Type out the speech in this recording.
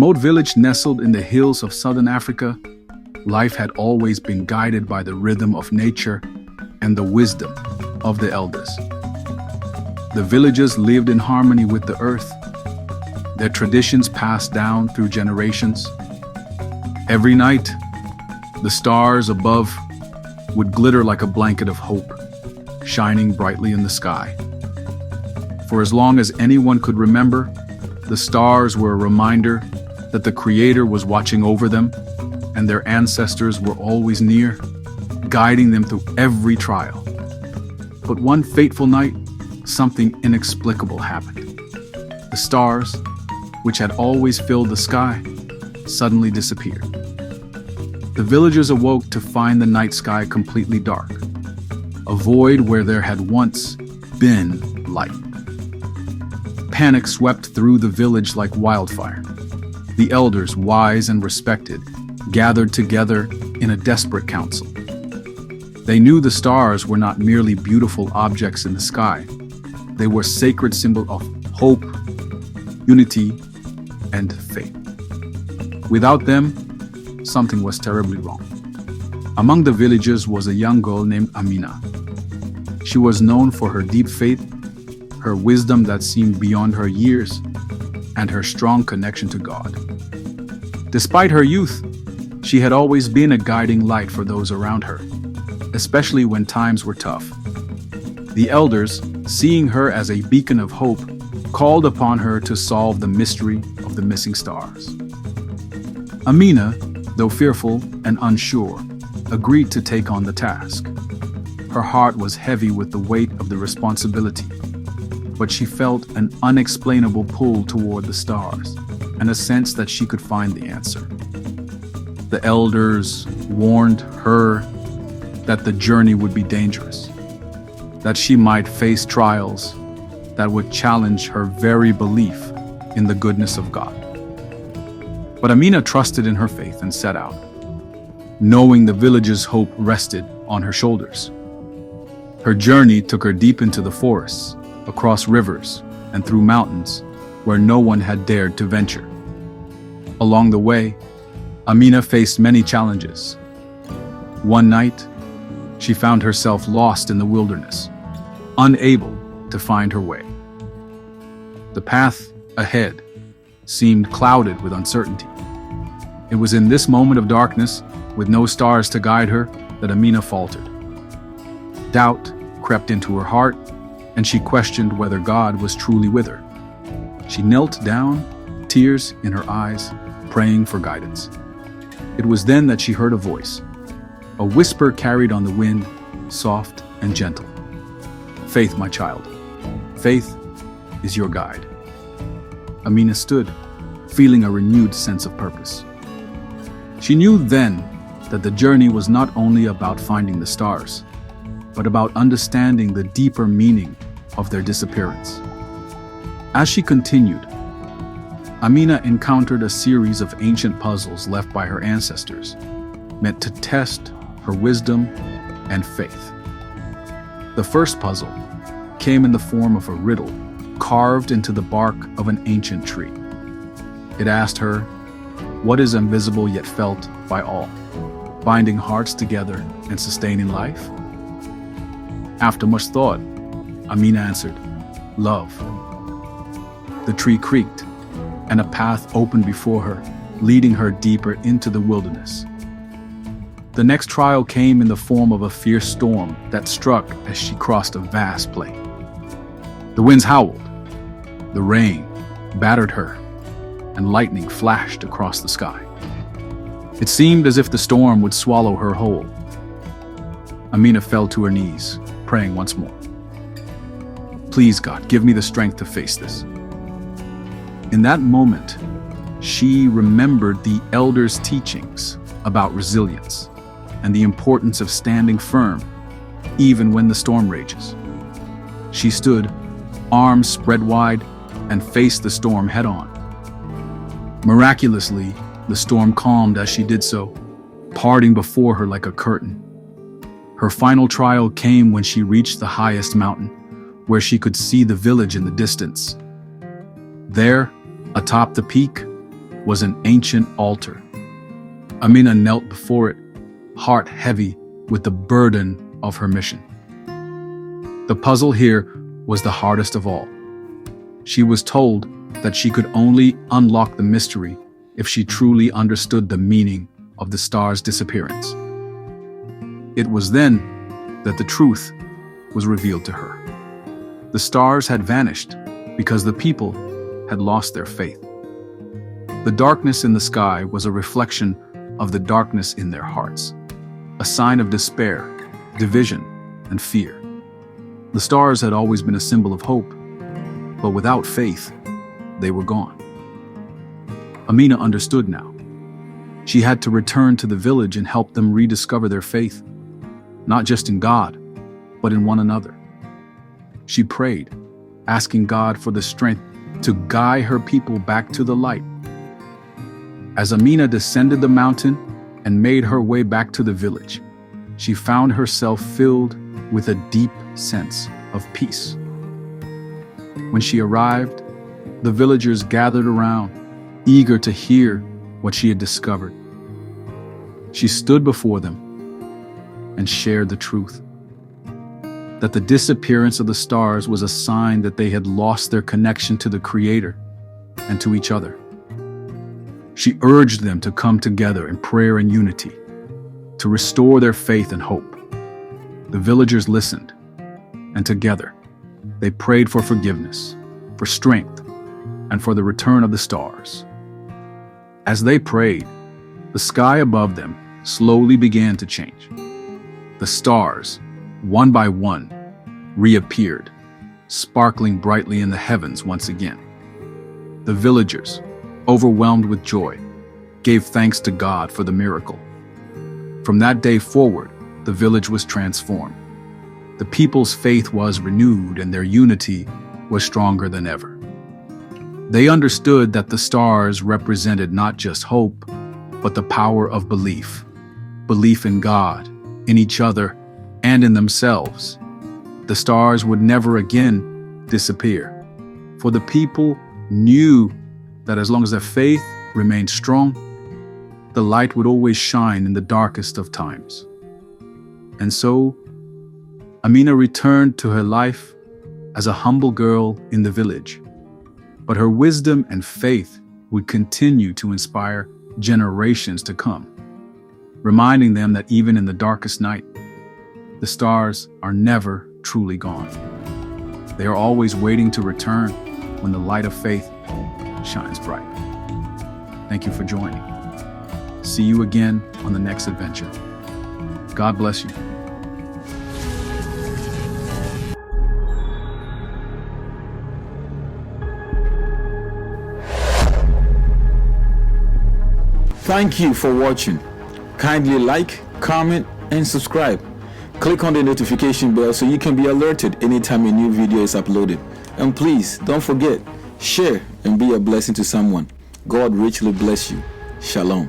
remote village nestled in the hills of southern Africa, life had always been guided by the rhythm of nature and the wisdom of the elders. The villagers lived in harmony with the earth, their traditions passed down through generations. Every night, the stars above would glitter like a blanket of hope, shining brightly in the sky. For as long as anyone could remember, the stars were a reminder that the Creator was watching over them and their ancestors were always near, guiding them through every trial. But one fateful night, something inexplicable happened. The stars, which had always filled the sky, suddenly disappeared. The villagers awoke to find the night sky completely dark, a void where there had once been light. Panic swept through the village like wildfire. The elders, wise and respected, gathered together in a desperate council. They knew the stars were not merely beautiful objects in the sky. They were sacred symbols of hope, unity, and faith. Without them, something was terribly wrong. Among the villagers was a young girl named Amina. She was known for her deep faith, her wisdom that seemed beyond her years, and her strong connection to God. Despite her youth, she had always been a guiding light for those around her, especially when times were tough. The elders, seeing her as a beacon of hope, called upon her to solve the mystery of the missing stars. Amina, though fearful and unsure, agreed to take on the task. Her heart was heavy with the weight of the responsibility, but she felt an unexplainable pull toward the stars and a sense that she could find the answer. The elders warned her that the journey would be dangerous, that she might face trials that would challenge her very belief in the goodness of God. But Amina trusted in her faith and set out, knowing the village's hope rested on her shoulders. Her journey took her deep into the forests, across rivers, and through mountains where no one had dared to venture. Along the way, Amina faced many challenges. One night, she found herself lost in the wilderness, unable to find her way. The path ahead seemed clouded with uncertainty. It was in this moment of darkness, with no stars to guide her, that Amina faltered. Doubt crept into her heart, and she questioned whether God was truly with her. She knelt down, tears in her eyes, praying for guidance. It was then that she heard a voice, a whisper carried on the wind, soft and gentle. "Faith, my child, faith is your guide." Amina stood, feeling a renewed sense of purpose. She knew then that the journey was not only about finding the stars, but about understanding the deeper meaning of their disappearance. As she continued, Amina encountered a series of ancient puzzles left by her ancestors, meant to test her wisdom and faith. The first puzzle came in the form of a riddle carved into the bark of an ancient tree. It asked her, "What is invisible yet felt by all, binding hearts together and sustaining life?" After much thought, Amina answered, "Love." The tree creaked, and a path opened before her, leading her deeper into the wilderness. The next trial came in the form of a fierce storm that struck as she crossed a vast plain. The winds howled, the rain battered her, and lightning flashed across the sky. It seemed as if the storm would swallow her whole. Amina fell to her knees, praying once more. "Please, God, give me the strength to face this." In that moment, she remembered the elders' teachings about resilience and the importance of standing firm, even when the storm rages. She stood, arms spread wide, and faced the storm head-on. Miraculously, the storm calmed as she did so, parting before her like a curtain. Her final trial came when she reached the highest mountain, where she could see the village in the distance. There, atop the peak, was an ancient altar. Amina knelt before it, heart heavy with the burden of her mission. The puzzle here was the hardest of all. She was told that she could only unlock the mystery if she truly understood the meaning of the star's disappearance. It was then that the truth was revealed to her. The stars had vanished because the people had lost their faith. The darkness in the sky was a reflection of the darkness in their hearts, a sign of despair, division, and fear. The stars had always been a symbol of hope, but without faith, they were gone. Amina understood now. She had to return to the village and help them rediscover their faith, not just in God, but in one another. She prayed, asking God for the strength to guide her people back to the light. As Amina descended the mountain and made her way back to the village, she found herself filled with a deep sense of peace. When she arrived, the villagers gathered around, eager to hear what she had discovered. She stood before them and shared the truth, that the disappearance of the stars was a sign that they had lost their connection to the Creator and to each other. She urged them to come together in prayer and unity, to restore their faith and hope. The villagers listened, and together they prayed for forgiveness, for strength, and for the return of the stars. As they prayed, the sky above them slowly began to change. The stars, one by one, reappeared, sparkling brightly in the heavens once again. The villagers, overwhelmed with joy, gave thanks to God for the miracle. From that day forward, the village was transformed. The people's faith was renewed and their unity was stronger than ever. They understood that the stars represented not just hope, but the power of belief. Belief in God, in each other, and in themselves. The stars would never again disappear, for the people knew that as long as their faith remained strong, the light would always shine in the darkest of times. And so, Amina returned to her life as a humble girl in the village, but her wisdom and faith would continue to inspire generations to come, reminding them that even in the darkest night, the stars are never truly gone. They are always waiting to return when the light of faith shines bright. Thank you for joining. See you again on the next adventure. God bless you. Thank you for watching. Kindly like, comment, and subscribe. Click on the notification bell so you can be alerted anytime a new video is uploaded. And please, don't forget, share and be a blessing to someone. God richly bless you. Shalom.